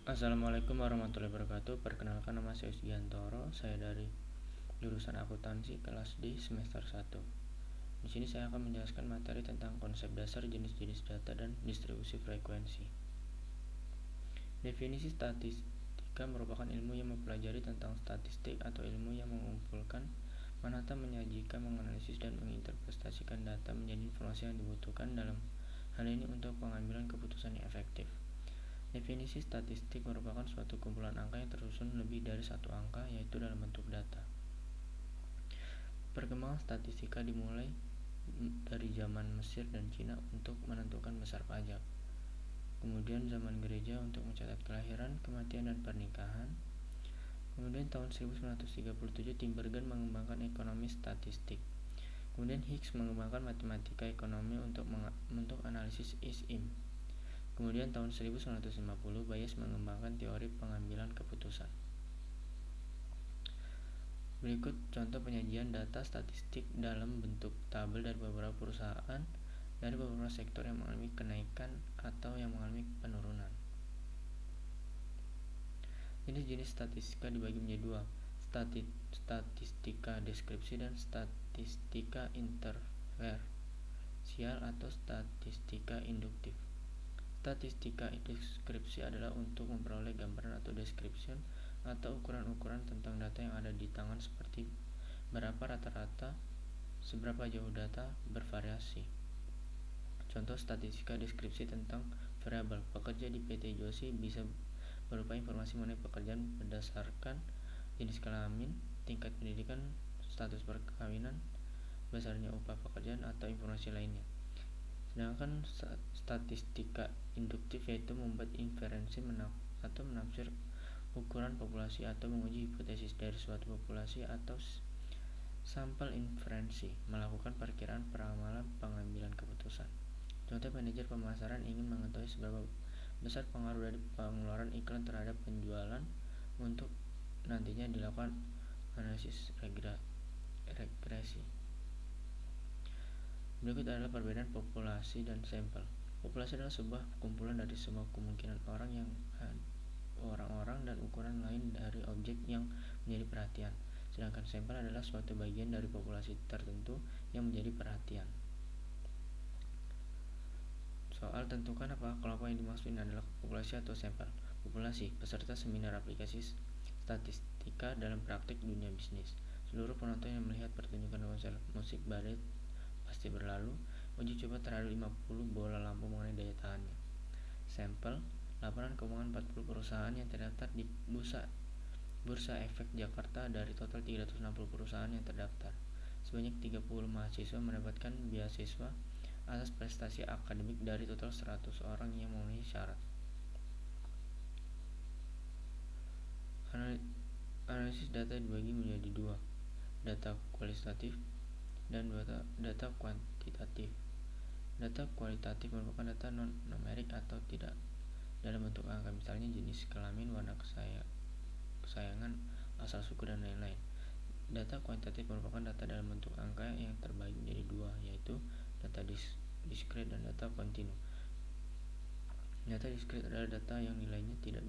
Assalamualaikum warahmatullahi wabarakatuh. Perkenalkan, nama saya Sugiantoro. Saya dari jurusan akuntansi kelas D semester 1. Di sini saya akan menjelaskan materi tentang konsep dasar, jenis-jenis data, dan distribusi frekuensi. Definisi statistika merupakan ilmu yang mempelajari tentang statistik atau ilmu yang mengumpulkan, menata, menyajikan, menganalisis, dan menginterpretasikan data menjadi informasi yang dibutuhkan dalam hal ini untuk pengambilan keputusan yang efektif. Definisi statistik merupakan suatu kumpulan angka yang tersusun lebih dari satu angka, yaitu dalam bentuk data. Perkembangan statistika dimulai dari zaman Mesir dan Cina untuk menentukan besar pajak. Kemudian zaman gereja untuk mencatat kelahiran, kematian, dan pernikahan. Kemudian tahun 1937 Tim Bergen mengembangkan ekonomi statistik. Kemudian Higgs mengembangkan matematika ekonomi untuk analisis ISIM. Kemudian tahun 1950 Bayes mengembangkan teori pengambilan keputusan. Berikut contoh penyajian data statistik dalam bentuk tabel dari beberapa perusahaan dari beberapa sektor yang mengalami kenaikan atau yang mengalami penurunan. Jenis-jenis statistika dibagi menjadi dua, statistika deskripsi dan statistika interferensial atau statistika induktif. Statistika deskripsi adalah untuk memperoleh gambaran atau description atau ukuran-ukuran tentang data yang ada di tangan, seperti berapa rata-rata, seberapa jauh data bervariasi. Contoh statistika deskripsi tentang variabel pekerja di PT Joshi bisa berupa informasi mengenai pekerjaan berdasarkan jenis kelamin, tingkat pendidikan, status perkawinan, besarnya upah pekerjaan, atau informasi lainnya. Sedangkan statistika induktif yaitu membuat inferensi atau menafsir ukuran populasi atau menguji hipotesis dari suatu populasi atau sampel inferensi, melakukan perkiraan peramalan pengambilan keputusan. Contoh, manajer pemasaran ingin mengetahui seberapa besar pengaruh dari pengeluaran iklan terhadap penjualan untuk nantinya dilakukan analisis regresi. Berikut adalah perbedaan populasi dan sampel. Populasi adalah sebuah kumpulan dari semua kemungkinan orang-orang dan ukuran lain dari objek yang menjadi perhatian. Sedangkan sampel adalah suatu bagian dari populasi tertentu yang menjadi perhatian. Soal, tentukan apakah kelompok yang dimaksud ini adalah populasi atau sampel. Populasi, peserta seminar aplikasi statistika dalam praktik dunia bisnis. Seluruh penonton yang melihat pertunjukan konser musik balet pasti berlalu. Uji coba terhadap 50 bola lampu mengenai daya tahannya. Sampel, laporan keuangan 40 perusahaan yang terdaftar di Bursa Efek Jakarta dari total 360 perusahaan yang terdaftar. Sebanyak 30 mahasiswa mendapatkan beasiswa atas prestasi akademik dari total 100 orang yang memenuhi syarat. Analisis data dibagi menjadi dua, data kualitatif dan data kuantitatif. Data kualitatif merupakan data non-numerik atau tidak dalam bentuk angka, misalnya jenis kelamin, warna kesayangan, asal suku, dan lain-lain. Data kuantitatif merupakan data dalam bentuk angka yang terbagi menjadi dua, yaitu data diskret dan data kontinu. Data diskret adalah data yang nilainya tidak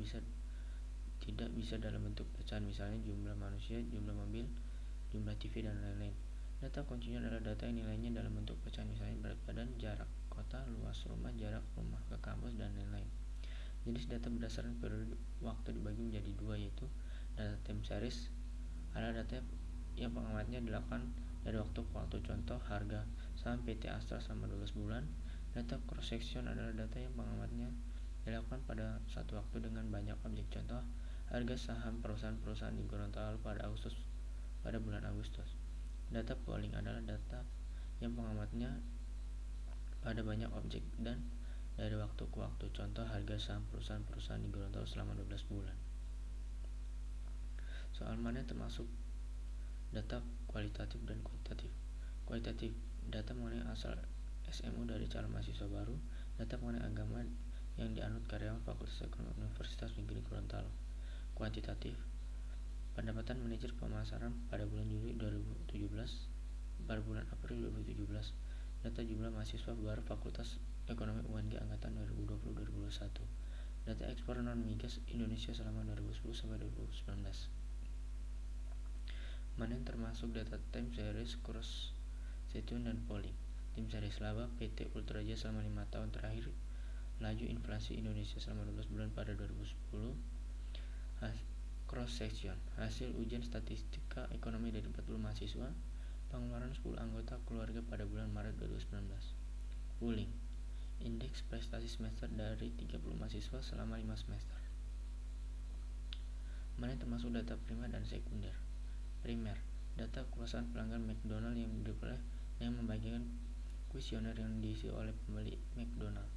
bisa dalam bentuk pecahan, misalnya jumlah manusia, jumlah mobil, jumlah TV, dan lain-lain. Data kontinu adalah data yang nilainya dalam bentuk pecahan, misalnya berat badan, jarak kota, luas rumah, jarak rumah ke kampus, dan lain-lain. Jenis data berdasarkan periode waktu dibagi menjadi dua, yaitu data time series adalah data yang pengamatnya dilakukan dari waktu ke waktu, contoh harga saham PT Astra selama 12 bulan. Data cross section adalah data yang pengamatnya dilakukan pada satu waktu dengan banyak objek, contoh harga saham perusahaan-perusahaan di Gorontalo pada bulan Agustus. Data polling adalah data yang pengamatnya pada banyak objek dan dari waktu ke waktu, contoh harga saham perusahaan-perusahaan di Gorontalo selama 12 bulan. Soal, mana termasuk data kualitatif dan kuantitatif? Kualitatif, data mengenai asal SMU dari calon mahasiswa baru, data mengenai agama yang dianut karyawan Fakultas Ekonomi Universitas Negeri Gorontalo. Kuantitatif, pendapatan manajer pemasaran pada bulan Juli 2017 pada bulan April 2017, data jumlah mahasiswa baru Fakultas Ekonomi UNG angkatan 2020-2021, Data ekspor non-migas Indonesia selama 2010 sampai 2019. Manen termasuk data time series, cross section dan polling. Tim series laba PT Ultraja selama 5 tahun terakhir. Laju inflasi Indonesia selama 12 bulan pada 2010. Cross section hasil ujian statistika ekonomi dari 40 mahasiswa. Pengeluaran 10 anggota keluarga pada bulan Maret 2019. Polling indeks prestasi semester dari 30 mahasiswa selama 5 semester. Mana termasuk data primer dan sekunder. Primer, data kekuasaan pelanggan McDonald yang diperoleh dengan membagikan kuesioner yang diisi oleh pembeli McDonald.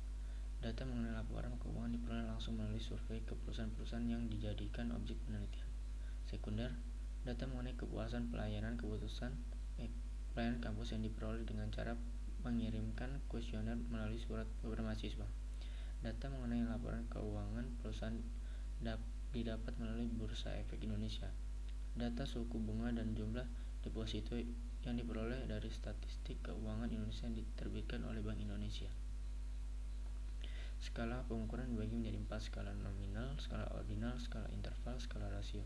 Data mengenai laporan keuangan diperoleh langsung melalui survei ke perusahaan-perusahaan yang dijadikan objek penelitian. Sekunder, data mengenai kepuasan pelayanan pelayanan kampus yang diperoleh dengan cara mengirimkan kuesioner melalui surat kepada mahasiswa. Data mengenai laporan keuangan perusahaan didapat melalui Bursa Efek Indonesia. Data suku bunga dan jumlah deposito yang diperoleh dari statistik keuangan Indonesia yang diterbitkan oleh Bank Indonesia. Skala pengukuran dibagi menjadi 4, skala nominal, skala ordinal, skala interval, skala rasio.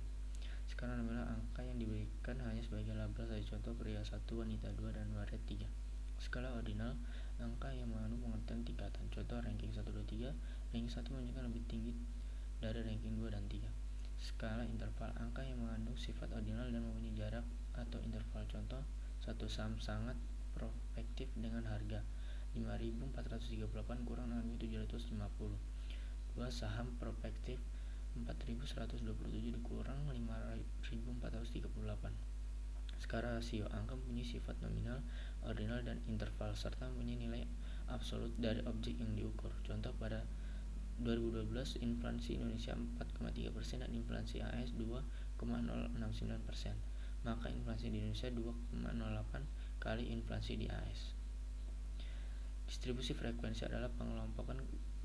Skala nominal angka yang diberikan hanya sebagai label saja, contoh pria 1, wanita 2, dan waria 3. Skala ordinal angka yang mengandung pengertian tingkatan, contoh ranking 1, 2, 3. Ranking 1 menunjukkan lebih tinggi dari ranking 2 dan 3. Skala interval angka yang mengandung sifat ordinal dan mempunyai jarak atau interval, contoh satu saham sangat prospektif dengan harga 5.438 kurang 6.750. 2 saham prospektif 4.127 dikurang 5.438. Skala rasio angka mempunyai sifat nominal, ordinal, dan interval serta mempunyai nilai absolut dari objek yang diukur. Contoh pada 2012 inflasi Indonesia 4,3% dan inflasi AS 2,069%. Maka inflasi di Indonesia 2,08 kali inflasi di AS. Distribusi frekuensi adalah pengelompokan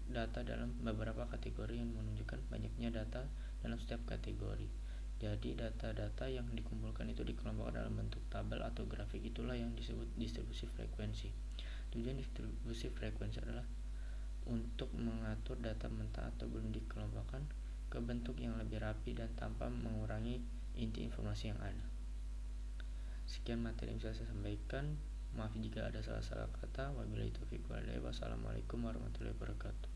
data dalam beberapa kategori yang menunjukkan banyaknya data dalam setiap kategori. Jadi data-data yang dikumpulkan itu dikelompokkan dalam bentuk tabel atau grafik, itulah yang disebut distribusi frekuensi. Tujuan distribusi frekuensi adalah untuk mengatur data mentah atau belum dikelompokkan ke bentuk yang lebih rapi dan tanpa mengurangi inti informasi yang ada. Sekian materi yang bisa saya sampaikan. Maaf jika ada salah-salah kata. Wabillahi taufiq wal hidayah. Wassalamualaikum warahmatullahi wabarakatuh.